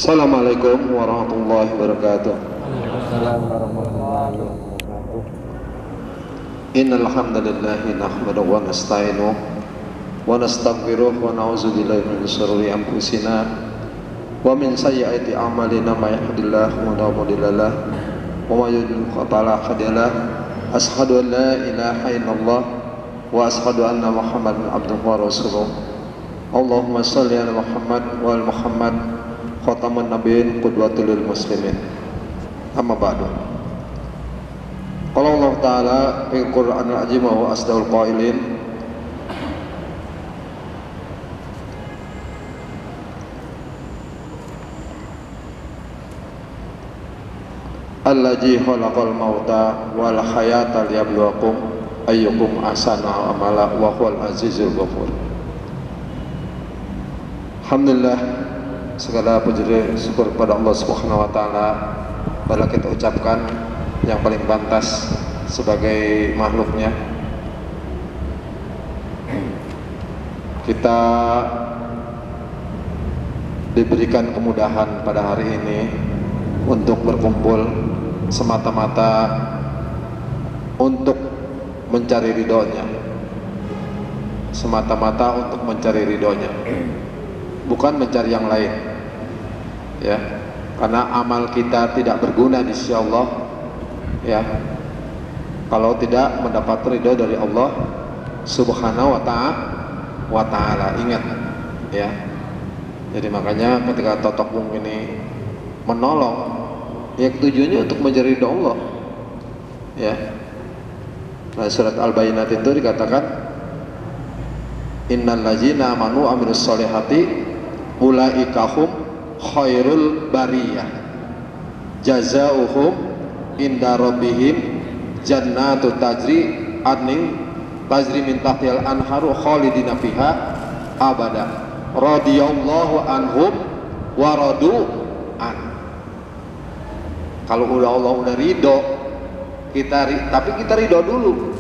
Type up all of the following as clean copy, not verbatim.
Assalamualaikum warahmatullahi wabarakatuh. Waalaikumsalam warahmatullahi wabarakatuh. Innal hamdalillah nahmaduhu wa nasta'inuhu wa nastaghfiruh wa na'udzu billahi min shururi anfusina wa min sayyiati a'malina may yahdihillahu fala mudilla lahu wa may yudlil fala hadiya lahu. Asyhadu an la ilaha illallah wa asyhadu anna Muhammadan abduhu wa rasuluh. Allahumma shalli ala Muhammad wa ala Muhammad khataman nabiyyin qudwatul lil muslimin. Amma ba'du. Qala Allah Ta'ala fil Qur'anil Azim wa huwa asdaqul qailin. Allazi khalaqal mauta wal hayata liyabluwakum ayyukum ahsanu amala wa huwal azizul ghafur. Alhamdulillah, segala puji syukur kepada Allah Subhanahu wa taala. Pada kita ucapkan yang paling pantas sebagai makhluknya. Kita diberikan kemudahan pada hari ini untuk berkumpul semata-mata untuk mencari ridhonya, semata-mata untuk mencari ridhonya, bukan mencari yang lain, ya. Karena amal kita tidak berguna di sisi Allah, ya, kalau tidak mendapat ridho dari Allah Subhanahu wa taala. Ingat, ya. Jadi makanya ketika Totok Bung ini menolong, ya tujuannya untuk mencari ridho Allah, ya. Nah, surat Al-Bayyinat itu dikatakan innal ladzina amanu wa amilus sholihati ulaika hum khairul bariyah jazaohum inda rabbihim jannatu tajri min tahtihal anharu khalidina fiha abada radhiyallahu anhum wa radu an. Kalau Allah udah ridho, tapi kita ridho dulu,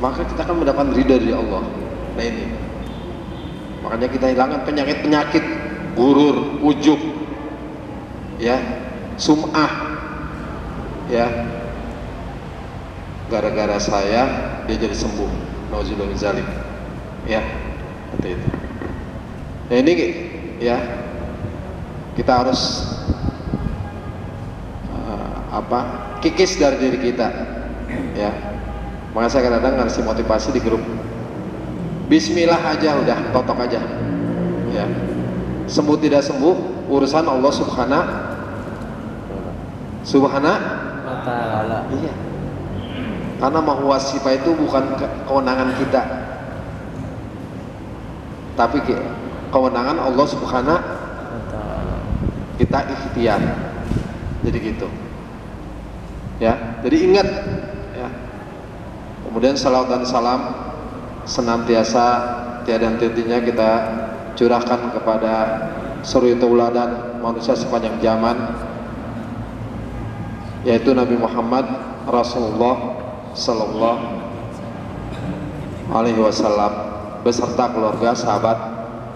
maka kita akan mendapatkan ridho dari Allah. Nah ini, makanya kita hilangkan penyakit-penyakit gurur, ujub, ya, sum'ah, ya. Gara-gara saya dia jadi sembuh, nauzubillah min zalik, ya, seperti itu. Nah ini, ya, kita harus kikis dari diri kita, ya. Makanya saya kadang-kadang ngasih motivasi di grup. Bismillah aja udah, totok aja, ya. Sembuh tidak sembuh urusan Allah Subhanahu wa ta'ala. Iya. Karena mahwasifah itu bukan kewenangan kita, tapi kewenangan Allah Subhanahu wa ta'ala. Kita ikhtiar. Jadi gitu. Ya, jadi ingat, ya. Kemudian salawat dan salam senantiasa tiada henti-hentinya kita curahkan kepada suri tauladan manusia sepanjang zaman, yaitu Nabi Muhammad Rasulullah Sallallahu Alaihi Wasallam beserta keluarga, sahabat,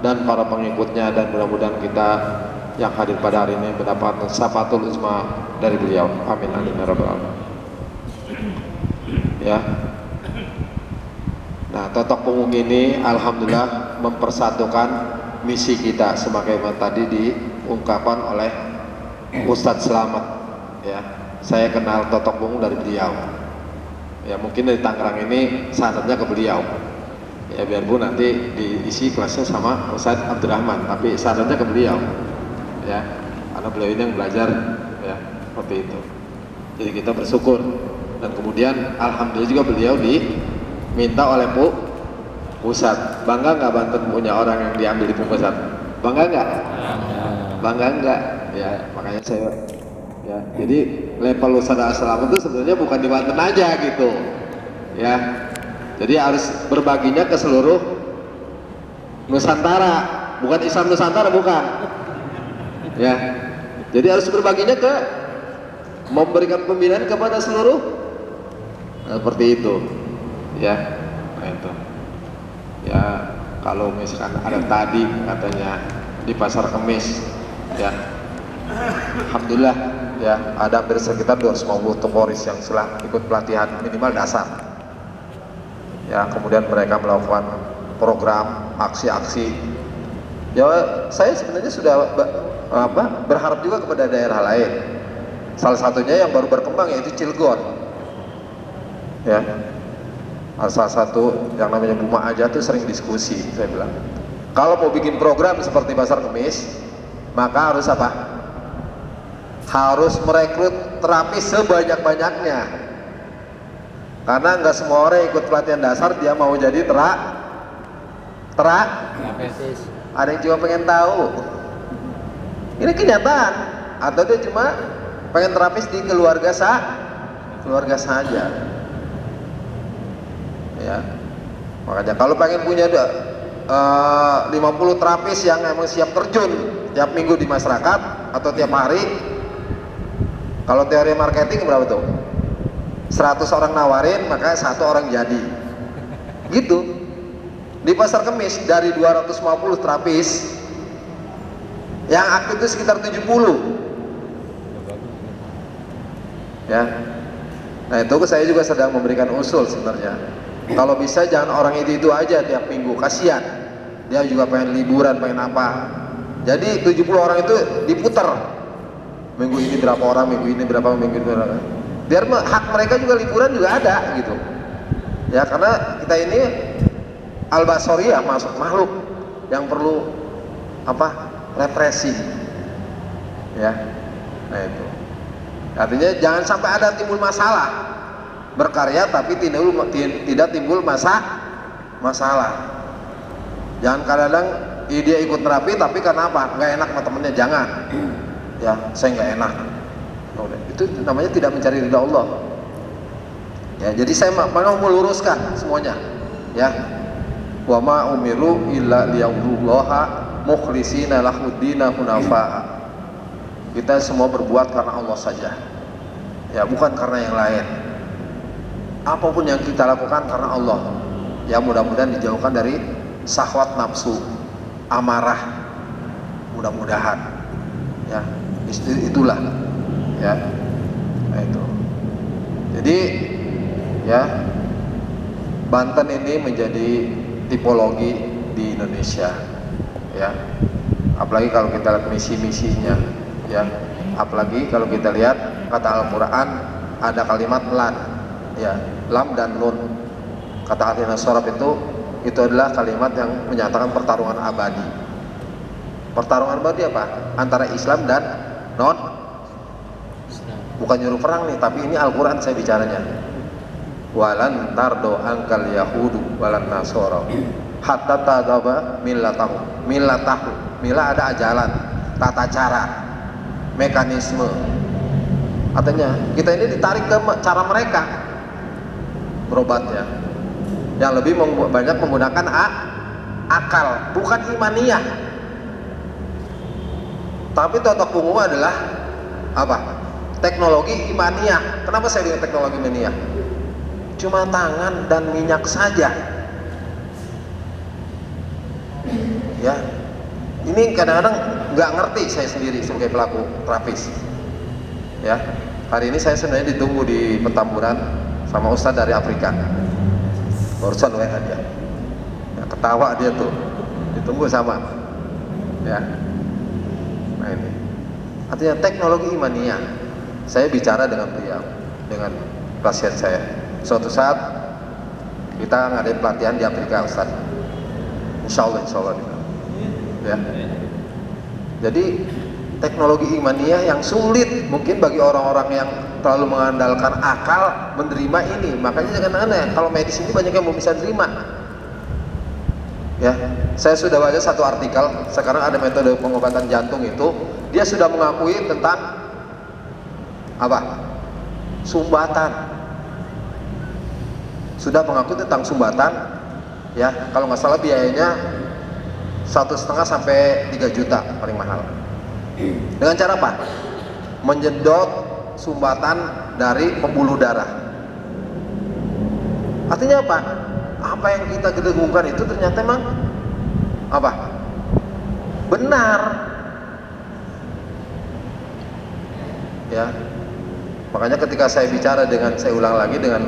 dan para pengikutnya, dan mudah-mudahan kita yang hadir pada hari ini mendapat syafatul uzma dari beliau. Amin amin ya rabbal alamin. Ya. Nah, Totok Punggung ini alhamdulillah mempersatukan misi kita sebagaimana tadi diungkapkan oleh Ustadz Slamet, ya. Saya kenal Totok Punggung dari beliau. Ya, mungkin dari Tangerang ini sanadnya ke beliau. Ya, biarpun nanti diisi kelasnya sama Ustadz Abdurrahman, tapi sanadnya ke beliau. Ya, karena beliau ini yang belajar, ya, seperti itu. Jadi kita bersyukur, dan kemudian alhamdulillah juga beliau diminta oleh Pusat. Bangga nggak Banten punya orang yang diambil di Pusat? Bangga nggak? Bangga nggak? Ya, makanya saya, ya, jadi level Ustadz Aslam itu sebenarnya bukan di Banten aja gitu, ya. Jadi harus berbaginya ke seluruh Nusantara, bukan Islam Nusantara, bukan. Ya, jadi harus berbaginya ke memberikan pembinaan kepada seluruh, seperti itu, ya. Nah, itu, ya, kalau misalkan ada tadi katanya di Pasar Kemis ya. Alhamdulillah ya, ada hampir sekitar 250 Toporis yang telah ikut pelatihan minimal dasar. Ya, kemudian mereka melakukan program aksi-aksi. Ya, saya sebenarnya sudah berharap juga kepada daerah lain. Salah satunya yang baru berkembang yaitu Cilegon. Ya. Salah satu yang namanya Buma aja tuh sering diskusi, saya bilang. Kalau mau bikin program seperti Pasar Kemis, maka harus apa? Harus merekrut terapis sebanyak-banyaknya. Karena nggak semua orang ikut pelatihan dasar dia mau jadi terapis. Ada yang cuma pengen tahu. Ini kenyataan. Atau dia cuma pengen terapis di keluarga saja. Ya. Makanya kalau pengen punya 50 terapis yang emang siap terjun tiap minggu di masyarakat atau tiap hari, kalau teori marketing berapa tuh? 100 orang nawarin, maka 1 orang jadi. Gitu. Di Pasar Kemis dari 250 terapis yang aktif itu sekitar 70. Ya. Nah, itu saya juga sedang memberikan usul sebenarnya. Kalau bisa jangan orang itu aja tiap minggu, kasihan. Dia juga pengen liburan, pengen apa. Jadi 70 orang itu diputar. Minggu ini berapa orang, minggu ini berapa, minggu ini berapa. Biar hak mereka juga liburan juga ada gitu. Ya, karena kita ini al-basariyah, masuk makhluk yang perlu apa? Represi. Ya. Nah, itu. Artinya jangan sampai ada timbul masalah. Berkarya tapi tidak timbul masalah. Jangan kadang-kadang dia ikut terapi tapi karena apa? Nggak enak sama temennya, jangan. Ya, saya nggak enak. Itu namanya tidak mencari ridha Allah. Ya, jadi saya mau meluruskan semuanya. Ya, wa ma umiru illa liya'budullaha mukhlishina lahuddina hunafa. Kita semua berbuat karena Allah saja. Ya, bukan karena yang lain. Apapun yang kita lakukan karena Allah. Ya, mudah-mudahan dijauhkan dari syahwat nafsu, amarah. Mudah-mudahan. Ya, itulah. Ya. Nah, itu. Jadi ya, Banten ini menjadi tipologi di Indonesia. Ya. Apalagi kalau kita lihat misi-misinya, ya. Apalagi kalau kita lihat kata Al-Qur'an ada kalimat lan, ya, lam dan nun. Kata Atina Sorab itu adalah kalimat yang menyatakan pertarungan abadi. Pertarungan abadi apa? Antara Islam dan non. Bukan nyuruh perang nih, tapi ini Al-Quran saya bicaranya. Walan tardo angkal yahudu walan nasoro hatta tadaba millatahu. Mila ada ajalan, tata cara, mekanisme. Artinya kita ini ditarik ke cara mereka berobatnya, yang lebih banyak menggunakan akal, bukan imaniyah. Tapi totok bungu adalah apa? Teknologi imaniyah. Kenapa saya bilang teknologi imaniyah? Cuma tangan dan minyak saja. Ya, ini kadang-kadang nggak ngerti saya sendiri sebagai pelaku terapis. Ya, hari ini saya sebenarnya ditunggu di Petamburan sama Ustadz dari Afrika. Barusan WA dia. Ya, ketawa dia tuh. Ditunggu sama. Ya. Nah, ini. Artinya teknologi imaniyah. Saya bicara dengan beliau, dengan pasien saya. Suatu saat kita ngadain pelatihan di Afrika, Ustaz. Insya Allah. Ya. Jadi teknologi imaniyah yang sulit mungkin bagi orang-orang yang terlalu mengandalkan akal menerima ini. Makanya jangan aneh, kalau medis ini banyak yang belum bisa terima. Ya, saya sudah baca satu artikel. Sekarang ada metode pengobatan jantung itu, dia sudah mengakui tentang apa? Sumbatan. Sudah mengakui tentang sumbatan. Ya, kalau nggak salah biayanya 1,5 sampai 3 juta paling mahal. Dengan cara apa? Menjedot sumbatan dari pembuluh darah. Artinya apa? Apa yang kita dengungkan itu ternyata memang apa? Benar. Ya, makanya ketika saya bicara dengan, saya ulang lagi dengan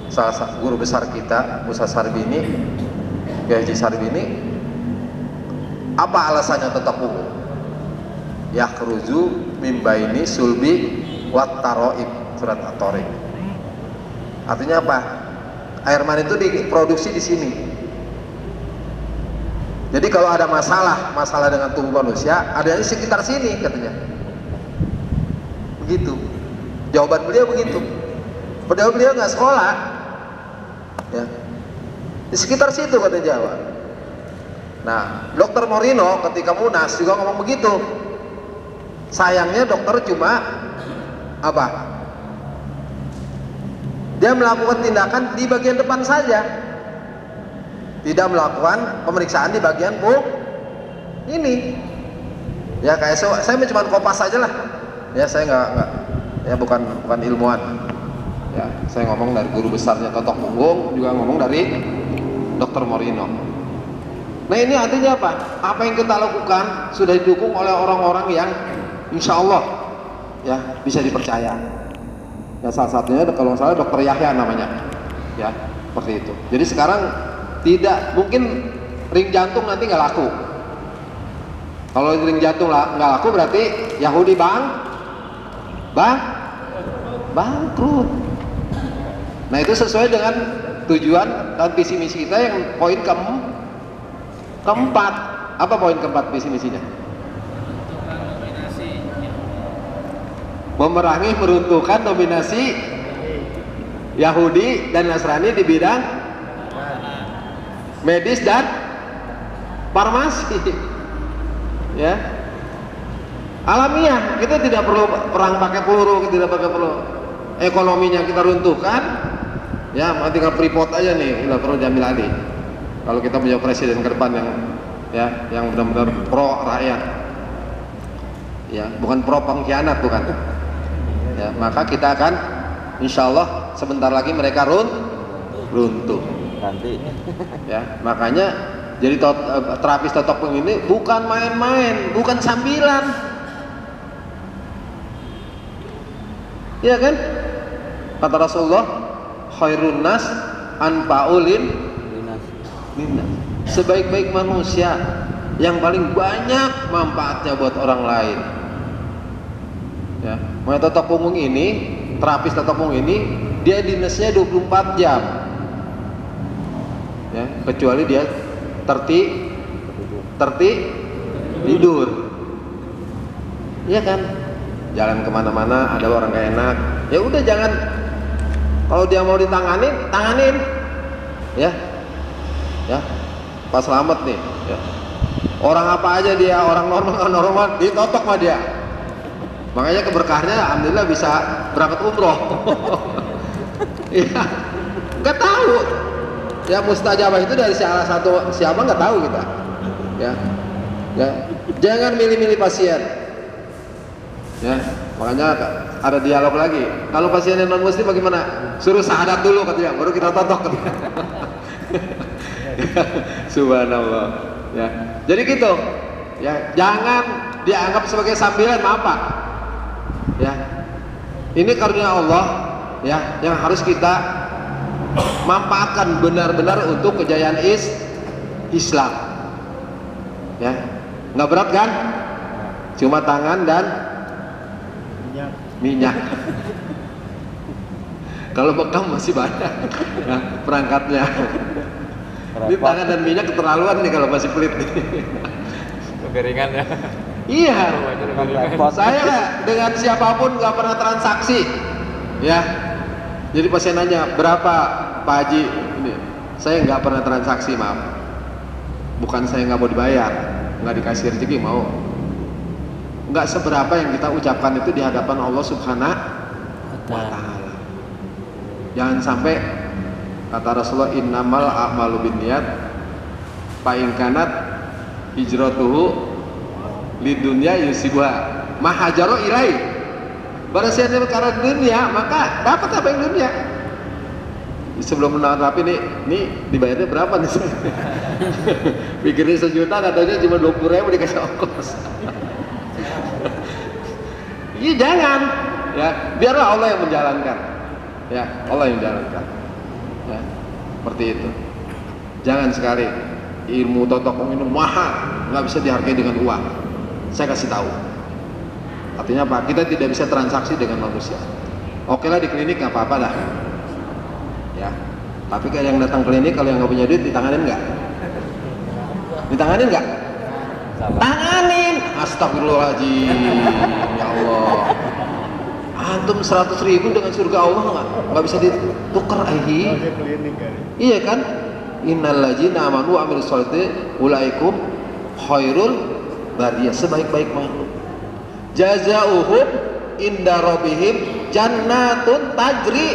salah satu guru besar kita, Ustaz Sarbini, Haji Sarbini, apa alasannya totok punggung? Yakhruju mimbaini sulbi wat taroib, surat At-Tariq. Artinya apa? Air mani itu diproduksi di sini. Jadi kalau ada masalah dengan tubuh manusia, ada di sekitar sini katanya. Begitu. Jawaban beliau begitu. Padahal beliau nggak sekolah. Ya. Di sekitar situ kata Jawa. Nah, Dokter Morino ketika Munas juga ngomong begitu. Sayangnya dokter cuma apa? Dia melakukan tindakan di bagian depan saja, tidak melakukan pemeriksaan di bagian ini. Ya kayak saya cuma kopas saja lah. Ya saya nggak ya bukan ilmuwan. Ya saya ngomong dari guru besarnya totok punggung, juga ngomong dari Dokter Morino. Nah ini artinya apa? Apa yang kita lakukan sudah didukung oleh orang-orang yang insya Allah ya bisa dipercaya. Ya salah satunya kalau nggak salah Dokter Yahya namanya. Ya seperti itu. Jadi sekarang tidak mungkin ring jantung nanti nggak laku. Kalau ring jantung nggak laku berarti Yahudi bangkrut. Nah itu sesuai dengan tujuan dan visi misi kita yang poin keempat. Apa poin keempat visi misinya? Memerangi, meruntuhkan dominasi Yahudi dan Nasrani di bidang medis dan farmasi. Ya, alamiah. Kita tidak perlu perang pakai peluru, kita tidak pakai peluru. Ekonominya kita runtuhkan. Ya, tinggal Freeport aja nih, udah perlu Jamil Ali. Kalau kita punya presiden ke depan yang benar-benar pro rakyat. Ya, bukan pro pengkhianat, bukan. Ya, maka kita akan insya Allah sebentar lagi mereka runtuh Nanti. ya, makanya jadi terapis totok punggung ini bukan main-main, bukan sambilan, ya kan? Kata Rasulullah, khairun nas anfa'ulin linnas, sebaik-baik manusia yang paling banyak manfaatnya buat orang lain. Ya, makanya totok punggung ini, terapis totok punggung ini, dia dinasnya 24 jam. Ya, kecuali dia tidur. Iya kan? Jalan kemana-mana ada orang gak enak, ya udah jangan. Kalau dia mau tanganin, ya, Pak Slamet nih. Ya. Orang apa aja dia, orang normal ditotok sama dia. Makanya keberkahannya alhamdulillah bisa berangkat umroh. Iya, nggak tahu. Ya mustajabah itu dari salah satu siapa nggak tahu kita. Ya, jangan milih-milih pasien. Ya, makanya ada dialog lagi. Kalau pasiennya non muslim bagaimana? Suruh syahadat dulu katanya, baru kita totok katanya. Subhanallah. Ya, jadi gitu. Ya, jangan dianggap sebagai sambilan, maaf Pak. Ya, ini karunia Allah ya yang harus kita manfaatkan benar-benar untuk kejayaan Islam. Ya, nggak berat kan? Cuma tangan dan minyak. Kalau bekam masih banyak ya, perangkatnya. Ini tangan dan minyak keterlaluan nih kalau masih pelit nih. Kekeringan ya. Iya, saya dengan siapapun nggak pernah transaksi, ya. Jadi pasien nanya berapa Pak Haji, ini saya nggak pernah transaksi, maaf. Bukan saya nggak mau dibayar, nggak dikasih rezeki mau. Nggak seberapa yang kita ucapkan itu di hadapan Allah Subhanahu wa Ta'ala. Jangan sampai kata Rasulullah, innamal a'malu binniyat, fa in kanat hijratuhu lidunya yusibuha mahajaro ilai. Barang siapa perkara dunia maka dapat apa yang dunia. Sebelum menerapi nih dibayarnya berapa nih? Pikirnya 1 juta, katanya cuma 20.000 dikasih ongkos. Iya jangan, ya biarlah Allah yang menjalankan, ya Allah yang menjalankan, ya seperti itu. Jangan sekali ilmu totok ini mahal, nggak bisa dihargai dengan uang. Saya kasih tahu. Artinya apa? Kita tidak bisa transaksi dengan manusia. Oke lah di klinik nggak apa-apa dah, ya. Tapi kalau yang datang klinik kalau yang nggak punya duit ditanganin nggak? Ditanganin nggak? Tanganin. Astagfirullahaladzim. Ya Allah. Antum 100.000 dengan surga Allah nggak bisa ditukar ahi. Iya kan? Innal ladzina amanu wa amilus solihati ulaikum khairul bariyah, sebaik-baik makhluk. Jazaohum inda rabbihim jannatun tajri,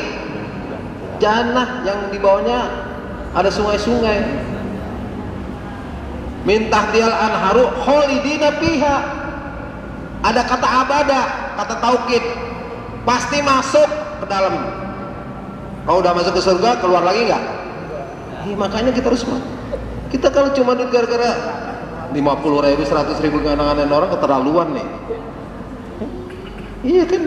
jannah yang di bawahnya ada sungai-sungai. Min tahtihal anharu khalidina fiha. Ada kata abada, kata taukid. Pasti masuk ke dalam. Kalau udah masuk ke surga, keluar lagi enggak? Makanya kita harus kita kalau cuma duit gara-gara 50.000, 100.000 ngangan-ngangan orang keterlaluan nih. Iya kan?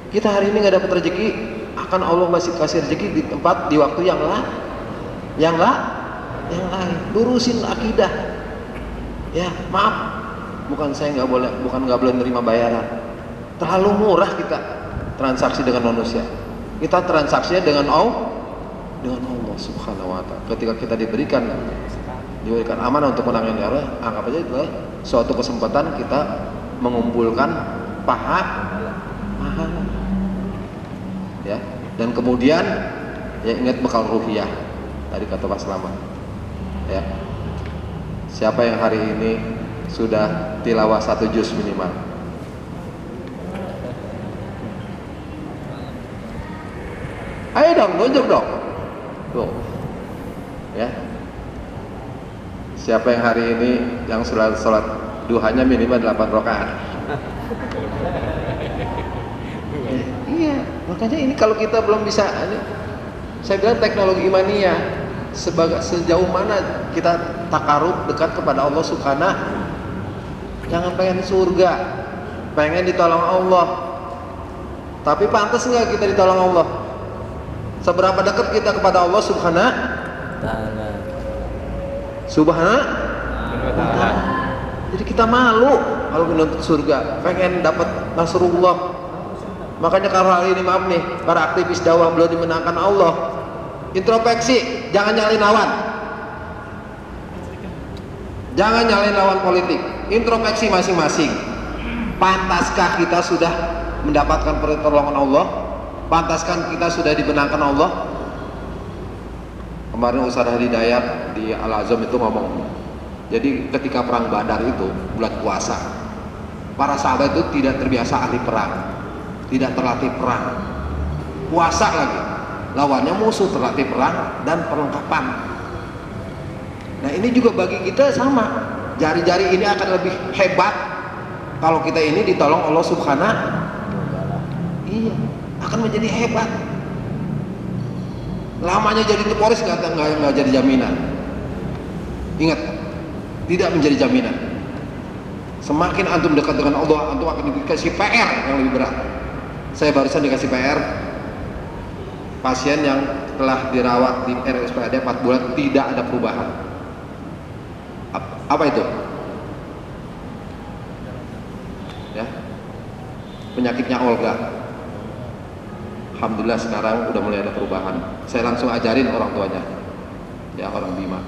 Kita hari ini nggak dapat rezeki, akan Allah masih kasih rezeki di tempat, di waktu yang lain. Lurusin akidah. Ya maaf, bukan saya nggak boleh nerima bayaran. Terlalu murah kita transaksi dengan manusia. Kita transaksinya dengan Allah Subhanahu wa ta'ala. Ketika kita diberikan amanah untuk menangani Allah, anggap aja itu suatu kesempatan kita mengumpulkan pahala. Ya, dan kemudian ya ingat bekal ruhiyah tadi kata Pak Slamet. Ya. Siapa yang hari ini sudah tilawah 1 juz minimal? Ayo dong, tunjuk dong. Tuh. Ya. Siapa yang hari ini yang sholat duhanya minimal 8 rakaat? Iya, makanya ini kalau kita belum bisa, saya bilang teknologi imaniyah, sejauh mana kita takarub dekat kepada Allah Subhanahu. Jangan pengen surga, pengen ditolong Allah. Tapi pantas nggak kita ditolong Allah? Seberapa dekat kita kepada Allah Subhanahu Subhanahu. Jadi kita malu kalau menuntut surga, pengen dapat nasrullah. Makanya kalau hari ini maaf nih, para aktivis dakwah belum dimenangkan Allah. Introspeksi, jangan nyalain lawan. Jangan nyalain lawan politik. Introspeksi masing-masing. Pantaskah kita sudah mendapatkan pertolongan Allah? Pantaskah kita sudah dibenarkan Allah? Kemarin Ustaz Hidayat di Al-Azam itu ngomong, jadi ketika perang Badar itu bulan puasa, para sahabat itu tidak terbiasa ahli perang, tidak terlatih perang, puasa lagi, lawannya musuh terlatih perang dan perlengkapan. Nah ini juga bagi kita sama, jari-jari ini akan lebih hebat kalau kita ini ditolong Allah Subhanahu. Iya, akan menjadi hebat. Lamanya jadi Polres nggak jadi jaminan. Ingat, tidak menjadi jaminan. Semakin antum dekat dengan Allah, antum akan dikasih PR yang lebih berat. Saya barusan dikasih PR, pasien yang telah dirawat di RSPAD 4 bulan tidak ada perubahan. Apa itu? Ya, penyakitnya Olga. Alhamdulillah sekarang udah mulai ada perubahan. Saya langsung ajarin orang tuanya, ya orang Bima.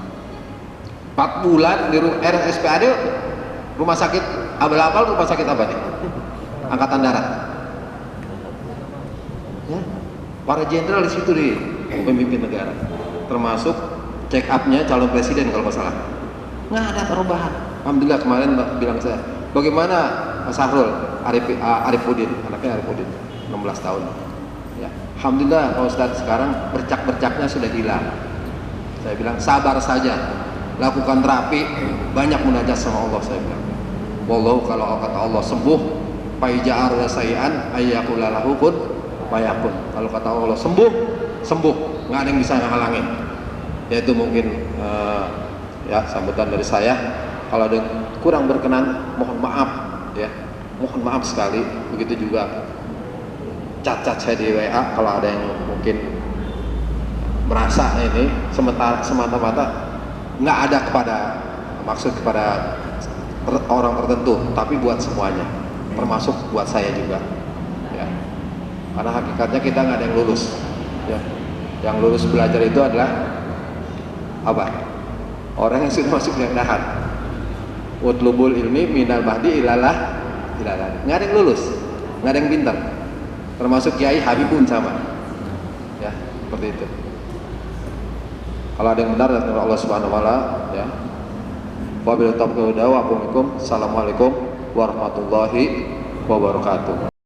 4 bulan di RSPAD, rumah sakit abal-abal, rumah sakit apa nih? Angkatan Darat. Ya, para jenderal di situ di pemimpin negara, termasuk check up-nya calon presiden kalau nggak salah. Nggak ada perubahan. Alhamdulillah kemarin bilang saya, bagaimana Mas Sahrul Arifudin, anaknya Arifudin, 16 tahun. Ya, alhamdulillah Pak Ustadz sekarang bercak-bercaknya sudah hilang. Saya bilang sabar saja, lakukan terapi, banyak munajat sama Allah. Saya bilang, wallahu kalau kata Allah sembuh, faija'ar sayan ayyakulalahu kun fayakun. Kalau kata Allah sembuh, nggak ada yang bisa menghalangin. Yaitu mungkin ya sambutan dari saya. Kalau ada yang kurang berkenan, mohon maaf ya. mohon maaf sekali. Begitu juga cat-cat saya di WA kalau ada yang mungkin merasa ini semata-mata nggak ada maksud kepada orang tertentu, tapi buat semuanya, termasuk buat saya juga, ya. Karena hakikatnya kita nggak ada yang lulus, ya. Yang lulus belajar itu adalah apa? Orang yang sudah masuk yang dahat. Utlubul ilmi minal bahdi ilalah. Nggak ada yang lulus, nggak ada yang pintar, termasuk Kiai Habib pun sama, ya, seperti itu. Kalau ada yang benar dari Allah Subhanahu wa taala, ya. Wabillahi taufiq wal hidayah. Assalamualaikum warahmatullahi wabarakatuh.